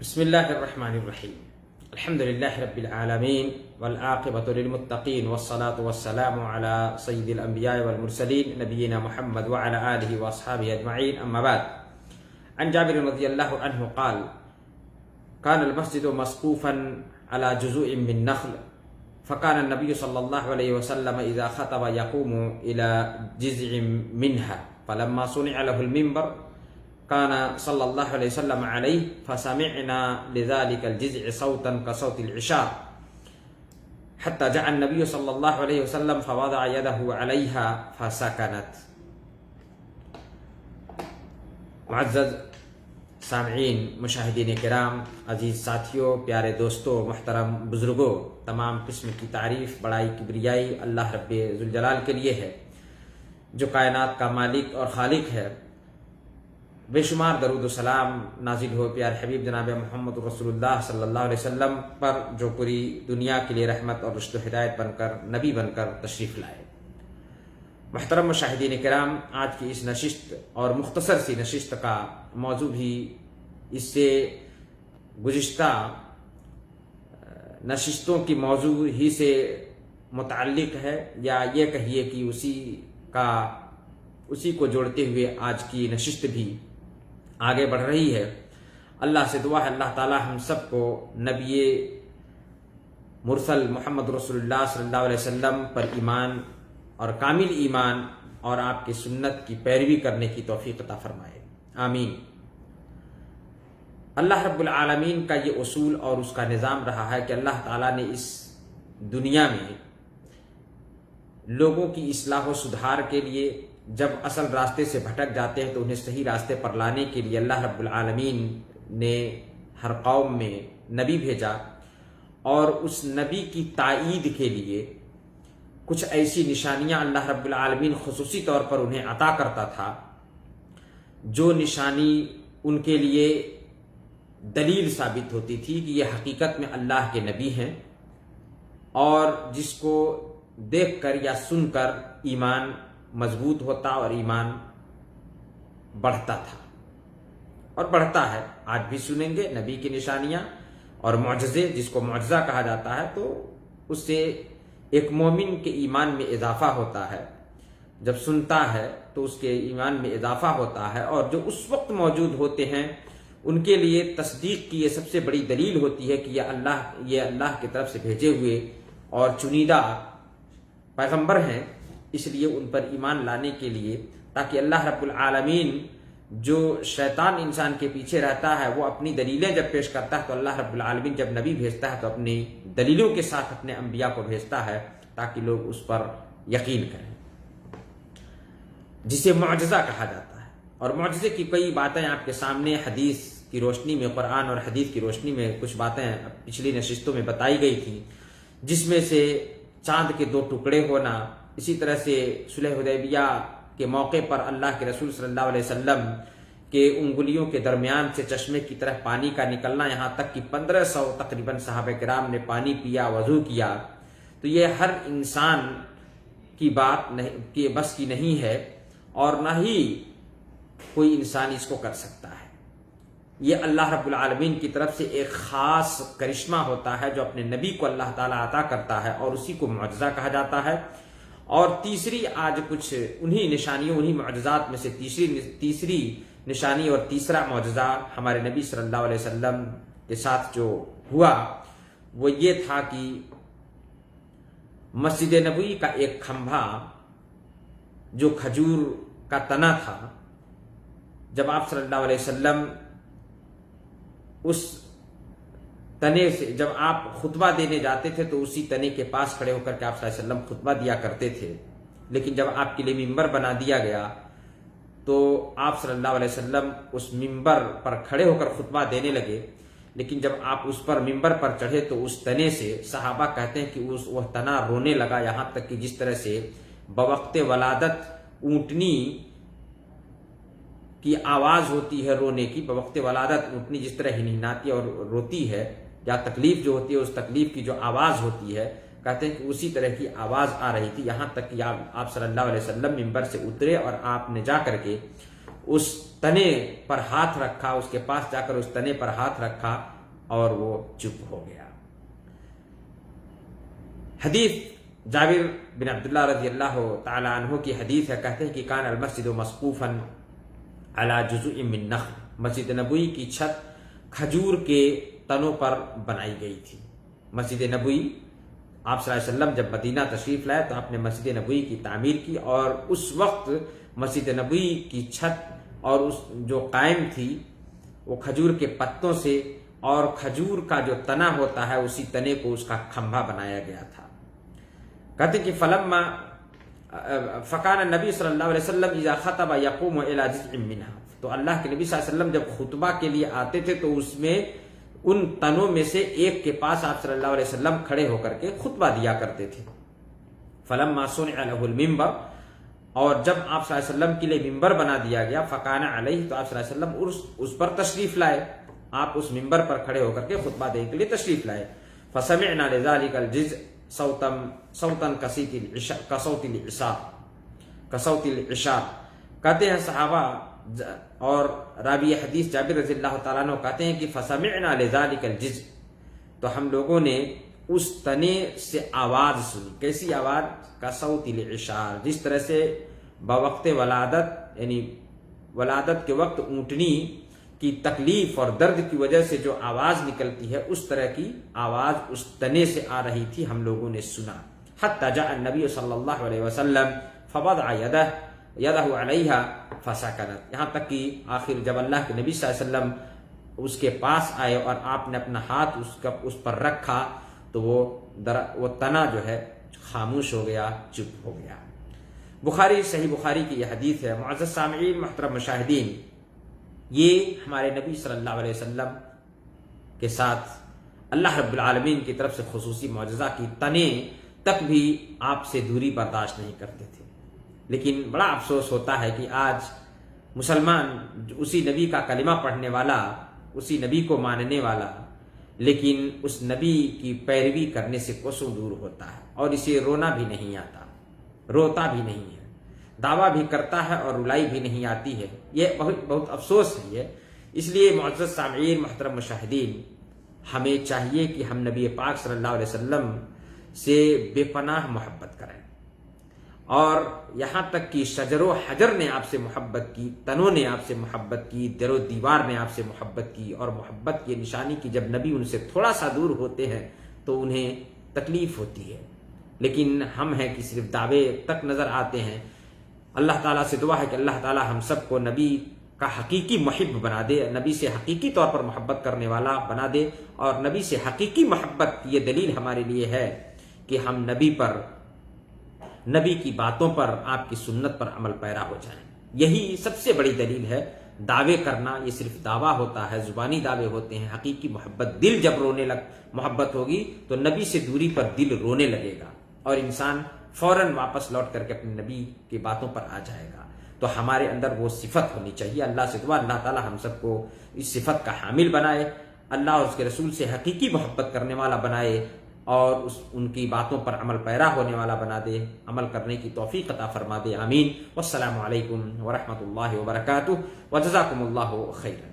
بسم الله الرحمن الرحيم. الحمد لله رب العالمين والعاقبة للمتقين والصلاة والسلام على سيد الأنبياء والمرسلين نبينا محمد وعلى آله وأصحابه أجمعين. أما بعد، عن جابر رضي الله عنه قال: كان المسجد مسقوفا على جزوء من نخل، فكان النبي صلى الله عليه وسلم إذا خطب يقوم إلى جذع منها، فلما صنع له المنبر كان صلى الله عليه وسلم عليه فسمعنا لذلك الجذع صوتا كصوت العشار، حتى جاء النبي صلى الله عليه وسلم فوضع يده عليها فسكنت. معزز سامعین، مشاہدین کرام، عزیز ساتھیوں، پیارے دوستوں، محترم بزرگوں، تمام قسم کی تعریف، بڑائی، کبریائی اللہ رب ذوالجلال کے لیے ہے، جو کائنات کا مالک اور خالق ہے۔ بے شمار درود و سلام نازل ہو پیارے حبیب جناب محمد رسول اللہ صلی اللہ علیہ وسلم پر، جو پوری دنیا کے لیے رحمت اور رشد و ہدایت بن کر، نبی بن کر تشریف لائے۔ محترم مشاہدین کرام، آج کی اس نشست اور مختصر سی نشست کا موضوع بھی اس سے گزشتہ نشستوں کی موضوع ہی سے متعلق ہے، یا یہ کہیے کہ اسی کو جوڑتے ہوئے آج کی نشست بھی آگے بڑھ رہی ہے۔ اللہ سے دعا ہے اللہ تعالی ہم سب کو نبی مرسل محمد رسول اللہ صلی اللہ علیہ وسلم پر ایمان اور کامل ایمان اور آپ کی سنت کی پیروی کرنے کی توفیق عطا فرمائے، آمین۔ اللہ رب العالمین کا یہ اصول اور اس کا نظام رہا ہے کہ اللہ تعالیٰ نے اس دنیا میں لوگوں کی اصلاح و سدھار کے لیے، جب اصل راستے سے بھٹک جاتے ہیں تو انہیں صحیح راستے پر لانے کے لیے اللہ رب العالمین نے ہر قوم میں نبی بھیجا، اور اس نبی کی تائید کے لیے کچھ ایسی نشانیاں اللہ رب العالمین خصوصی طور پر انہیں عطا کرتا تھا، جو نشانی ان کے لیے دلیل ثابت ہوتی تھی کہ یہ حقیقت میں اللہ کے نبی ہیں، اور جس کو دیکھ کر یا سن کر ایمان مضبوط ہوتا اور ایمان بڑھتا تھا اور بڑھتا ہے۔ آج بھی سنیں گے نبی کی نشانیاں اور معجزے، جس کو معجزہ کہا جاتا ہے، تو اس سے ایک مومن کے ایمان میں اضافہ ہوتا ہے۔ جب سنتا ہے تو اس کے ایمان میں اضافہ ہوتا ہے، اور جو اس وقت موجود ہوتے ہیں ان کے لیے تصدیق کی یہ سب سے بڑی دلیل ہوتی ہے کہ یہ اللہ کی طرف سے بھیجے ہوئے اور چنیدہ پیغمبر ہیں، اس لیے ان پر ایمان لانے کے لیے، تاکہ اللہ رب العالمین، جو شیطان انسان کے پیچھے رہتا ہے، وہ اپنی دلیلیں جب پیش کرتا ہے تو اللہ رب العالمین جب نبی بھیجتا ہے تو اپنی دلیلوں کے ساتھ اپنے انبیاء کو بھیجتا ہے تاکہ لوگ اس پر یقین کریں، جسے معجزہ کہا جاتا ہے۔ اور معجزے کی کئی باتیں آپ کے سامنے حدیث کی روشنی میں، قرآن اور حدیث کی روشنی میں کچھ باتیں پچھلی نشستوں میں بتائی گئی تھیں، جس میں سے چاند کے 2 ٹکڑے ہونا، اسی طرح سے صلح حدیبیہ کے موقع پر اللہ کے رسول صلی اللہ علیہ وسلم کے انگلیوں کے درمیان سے چشمے کی طرح پانی کا نکلنا، یہاں تک کہ 1500 تقریباً صحابہ کرام نے پانی پیا، وضو کیا۔ تو یہ ہر انسان کی بات کہ بس کی نہیں ہے، اور نہ ہی کوئی انسان اس کو کر سکتا ہے۔ یہ اللہ رب العالمین کی طرف سے ایک خاص کرشمہ ہوتا ہے جو اپنے نبی کو اللہ تعالیٰ عطا کرتا ہے، اور اسی کو معجزہ کہا جاتا ہے۔ اور تیسری آج کچھ انہی نشانیوں، انہی معجزات میں سے تیسری نشانی اور تیسرا معجزہ ہمارے نبی صلی اللہ علیہ وسلم کے ساتھ جو ہوا، وہ یہ تھا کہ مسجد نبوی کا ایک کھمبا، جو کھجور کا تنا تھا، جب آپ صلی اللہ علیہ وسلم اس تنے سے، جب آپ خطبہ دینے جاتے تھے تو اسی تنے کے پاس کھڑے ہو کر کے آپ صلی اللہ علیہ وسلم خطبہ دیا کرتے تھے، لیکن جب آپ کے لیے ممبر بنا دیا گیا تو آپ صلی اللہ علیہ وسلم اس ممبر پر کھڑے ہو کر خطبہ دینے لگے، لیکن جب آپ اس پر ممبر پر چڑھے تو اس تنے سے، صحابہ کہتے ہیں کہ وہ تنا رونے لگا، یہاں تک کہ جس طرح سے بوقت ولادت اونٹنی کی آواز ہوتی ہے رونے کی، بوقت ولادت اونٹنی جس طرح ہنہناتی اور روتی ہے، یا تکلیف جو ہوتی ہے اس تکلیف کی جو آواز ہوتی ہے، کہتے ہیں کہ اسی طرح کی آواز آ رہی تھی، یہاں تک کہ آپ صلی اللہ علیہ وسلم ممبر سے اترے اور آپ نے جا کر کے اس تنے پر ہاتھ رکھا، اس کے پاس جا کر اس تنے پر ہاتھ رکھا اور وہ چپ ہو گیا۔ حدیث جابر بن عبداللہ رضی اللہ تعالی عنہ کی حدیث ہے، کہتے ہیں کہ کان المسجد مسقوفا علی جزء من نخل، مسجد نبوی کی چھت کھجور کے تنوں پر بنائی گئی تھی۔ مسجد نبوی، آپ صلی اللہ علیہ وسلم جب مدینہ تشریف لائے تو آپ نے مسجد نبوی کی تعمیر کی، اور اس وقت مسجد نبوی کی چھت اور اس جو قائم تھی وہ کھجور کے پتوں سے، اور کھجور کا جو تنا ہوتا ہے اسی تنے کو اس کا کھمبا بنایا گیا تھا۔ کہتے کہ فلما فکان النبی صلی اللہ علیہ وسلم اذا خطب یقوم الی جزء منها، تو اللہ کے نبی صلی اللہ علیہ وسلم جب خطبہ کے لیے آتے تھے تو اس میں ان تنوں میں سے ایک کے پاس آپ صلی اللہ علیہ وسلم کھڑے ہو کر کے خطبہ دیا کرتے تھے۔ فلما صنع له المنبر، اور جب آپ صلی اللہ علیہ وسلم کے لیے ممبر بنا دیا گیا، فکان علیہ، تو آپ صلی اللہ علیہ وسلم اس پر تشریف لائے، آپ اس ممبر پر کھڑے ہو کر کے خطبہ دینے کے لیے تشریف لائے۔ فسمعنا لذلك الجزء صوتا كصوت العشار، کہتے ہیں صحابہ اور راوی حدیث جابر رضی اللہ تعالیٰ عنہ کہتے ہیں کہ فسمعنا لذلك الجزء، تو ہم لوگوں نے اس تنے سے آواز سنی۔ کیسی آواز؟ كصوت العشار، جس طرح سے بوقت ولادت، یعنی ولادت کے وقت اونٹنی کی تکلیف اور درد کی وجہ سے جو آواز نکلتی ہے، اس طرح کی آواز اس تنے سے آ رہی تھی، ہم لوگوں نے سنا۔ حتی جاء النبی صلی اللہ علیہ وسلم فوضع یدہ علیہا فسکنت، یہاں تک کہ آخر جب اللہ کے نبی صلی اللہ علیہ وسلم اس کے پاس آئے اور آپ نے اپنا ہاتھ اس پر رکھا تو وہ تنا جو ہے خاموش ہو گیا، چپ ہو گیا۔ بخاری، صحیح بخاری کی یہ حدیث ہے۔ معزز سامعین، محترم مشاہدین، یہ ہمارے نبی صلی اللہ علیہ وسلم کے ساتھ اللہ رب العالمین کی طرف سے خصوصی معجزہ کی تنے تک بھی آپ سے دوری برداشت نہیں کرتے تھے، لیکن بڑا افسوس ہوتا ہے کہ آج مسلمان اسی نبی کا کلمہ پڑھنے والا، اسی نبی کو ماننے والا، لیکن اس نبی کی پیروی کرنے سے کوسوں دور ہوتا ہے، اور اسے رونا بھی نہیں آتا، روتا بھی نہیں ہے، دعویٰ بھی کرتا ہے اور رلائی بھی نہیں آتی ہے۔ یہ بہت افسوس ہے یہ۔ اس لیے معزز سامعین، محترم مشاہدین، ہمیں چاہیے کہ ہم نبی پاک صلی اللہ علیہ وسلم سے بے پناہ محبت کریں، اور یہاں تک کہ شجر و حجر نے آپ سے محبت کی، تنوں نے آپ سے محبت کی، در و دیوار نے آپ سے محبت کی، اور محبت کی نشانی کی جب نبی ان سے تھوڑا سا دور ہوتے ہیں تو انہیں تکلیف ہوتی ہے، لیکن ہم ہیں کہ صرف دعوے تک نظر آتے ہیں۔ اللہ تعالیٰ سے دعا ہے کہ اللہ تعالیٰ ہم سب کو نبی کا حقیقی محب بنا دے، نبی سے حقیقی طور پر محبت کرنے والا بنا دے، اور نبی سے حقیقی محبت کی یہ دلیل ہمارے لیے ہے کہ ہم نبی کی باتوں پر، آپ کی سنت پر عمل پیرا ہو جائیں۔ یہی سب سے بڑی دلیل ہے۔ دعوے کرنا یہ صرف دعویٰ ہوتا ہے، زبانی دعوے ہوتے ہیں، حقیقی دل جب محبت ہوگی تو نبی سے دوری پر دل رونے لگے گا، اور انسان فوراً واپس لوٹ کر کے اپنے نبی کی باتوں پر آ جائے گا۔ تو ہمارے اندر وہ صفت ہونی چاہیے۔ اللہ سے دعا اللہ تعالیٰ ہم سب کو اس صفت کا حامل بنائے، اللہ اور اس کے رسول سے حقیقی محبت کرنے والا بنائے، اور ان کی باتوں پر عمل پیرا ہونے والا بنا دے، عمل کرنے کی توفیق عطا فرما دے۔ آمین۔ والسلام علیکم ورحمۃ اللہ وبرکاتہ، وجزاکم اللہ خیرا۔